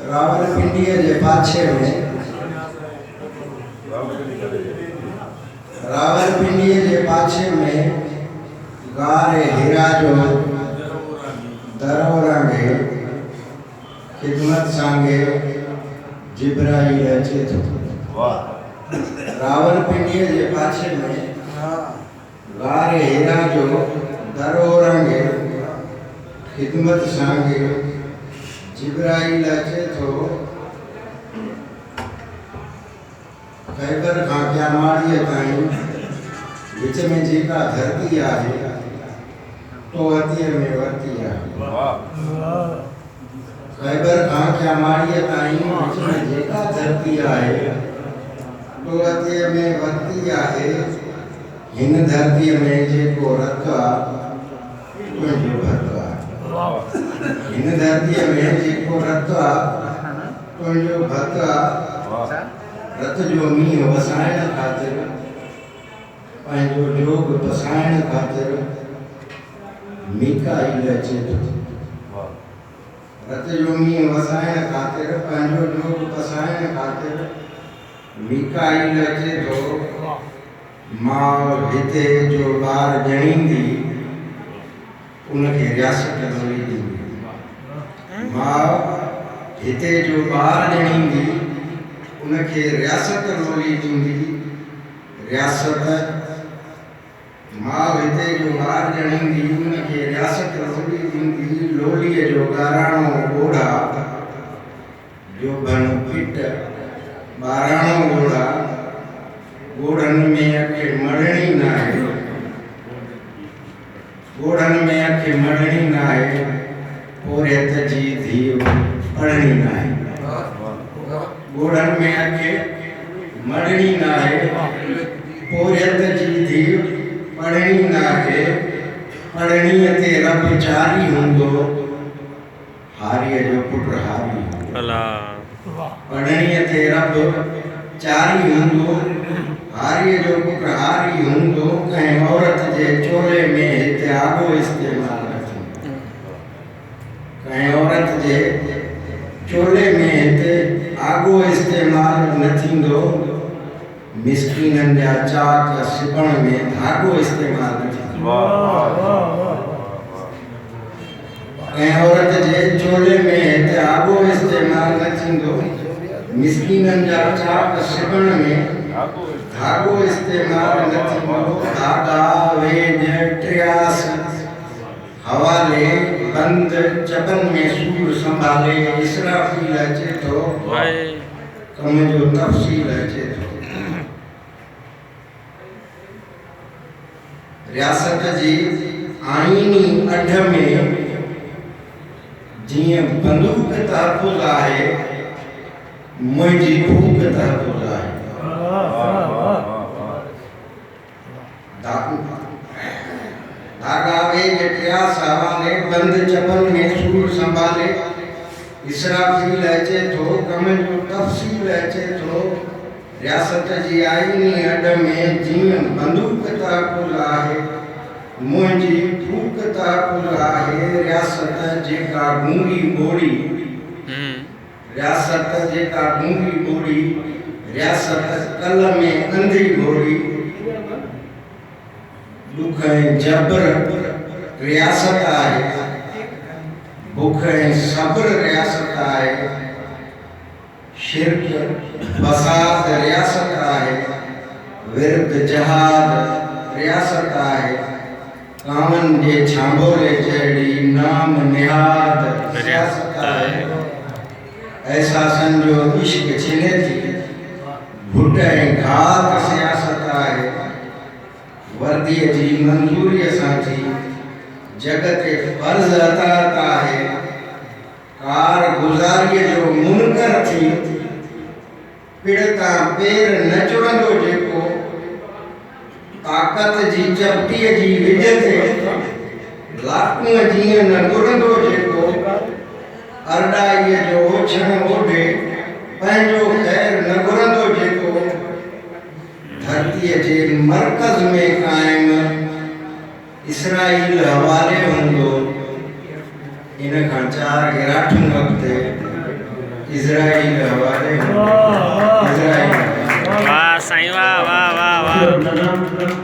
रावलपिंडी जे पाछे में रावलपिंडी जे पाछे में गारे हीरा जो दरोरांगे खिदमत सांगे जिब्राइल अचे थो। रावलपिंडी जे पाछे में गारे हीरा जो दरोरांगे खिदमत सांगे जिब्राइल अचे थो। खैबर खां क्यामाड़ीअ ताईं विच में जेका धरती आहे तो हथीअ में वरती आहे। खैबर खां क्यामाड़ीअ ताईं विच में जेका धरती आहे तो हथीअ में वरती आहे। हिन धरतीअ में जेको रत आहे तुंहिंजो भत आहे। हिन धरतीअ में जेको रत आहे तुंहिंजो भत आहे। रत जो मींहुं वसाइण ख़ातिर पंहिंजो जोग बसाइण ख़ातिर मीकाईल अचे थो। रत जो मींहुं वसाइण ख़ातिर पंहिंजो जोग बसाइण ख़ातिर मीकाईल अचे थो। माउ हिते जो ॿार ॼणींदी उनखे रियासत ॻोल्ही ॾींदी। माउ हिते जो ॿार ॼणींदी उनखे रियासत ॻोल्ही ॾींदी। रियासत माउ हिते जो ॿार ॼणींदी उनखे रियासत ॻोल्ही ॾींदी। लोलीअ जो ॻाराणो ॻोढ़ा जो बन पिट ॿाराणो ॻोढ़ा ॻोढ़नि में अखे मढ़णी न आहे। ॻोढ़नि में अखे मढ़णी न आहे पोरियत जी धीउ पढ़णी न आहे। ॻोढ़नि में अखे मढ़णी न आहे पोरियत जी धीउ पढ़णी न आहे। पढ़णीअ ते रब चारी हूंदो हारीअ जो पुटु हारी हूंदो। पढ़णीअ ते रब चारी हूंदो हारीअ जो पुटु हारी हूंदो। कंहिं औरत जे चोले में हिते आगो इस्तेमाल न थींदो। कंहिं औरत जे चोले में हिते आगो इस्तेमाल न थींदो। मिस्कीननि जा चाक सिबण में धागो इस्तेमाल न थींदो। कंहिं औरत जे चोले में हिते आगो इस्तेमाल न थींदो। मिस्कीननि जा चाक सिबण में धागो इस्तेमाल न थींदो। धागा वेज ट्रियास हवाले बंद चबन में सूर संभाले इसराफील अचे थो कम जो तफ़सील अचे थो। रियासत जी आईनी अढ में जीअं बंदूक तहफ़ुज़ आहे मुंहिंजी फूक तहफ़ुज़ आहे। धागा वेज ट्रियास हवाले बंद चबन में सूर संभाले इसराफील अचे थो कम जो तफ़सील अचे थो। रियासत जी आईनी अड में जीअं बंदूक तहफ़ुज़ आहे मुंहिंजी फूक तहफ़ुज़ आहे। रियासत जेका गूंगी ॿोड़ी रियासत जेका गूंगी ॿोड़ी रियासत कल में अंधी घोड़ी। दुख ऐं जबर रियासत आहे बुख ऐं सब्र रियासत आहे। शिरक फसाद रियासत आहे विरुद्ध जहाद रियासत आहे। कामन जे छांबोले जहिड़ी नाम निहाद रियासत आहे। एहसासन जो इश्क छिने थी घुट ऐं घात सियासत आहे। वर्दीअ जी मंज़ूरीअ सां थी जग ते फर्ज़ अतात आहे। कारगुज़ारीअ जो मुनकर थी पिड़ तां पेर न चुरंदो जेको ताक़त जी चपटीअ जी विझ ते लाकूअ जीअं न घुरंदो जेको अरडाईअ जो ओछण ओढे पंहिंजो ख़ैर न घुरंदो जेको धरतीअ जे मर्कज़ में क़ाइम इसराईल हवाले हूंदो इन खां 4 गिराठूं अॻिते इज़राइल हवाले इज़राइल। वाह साईं वाह वाह वाह वाह।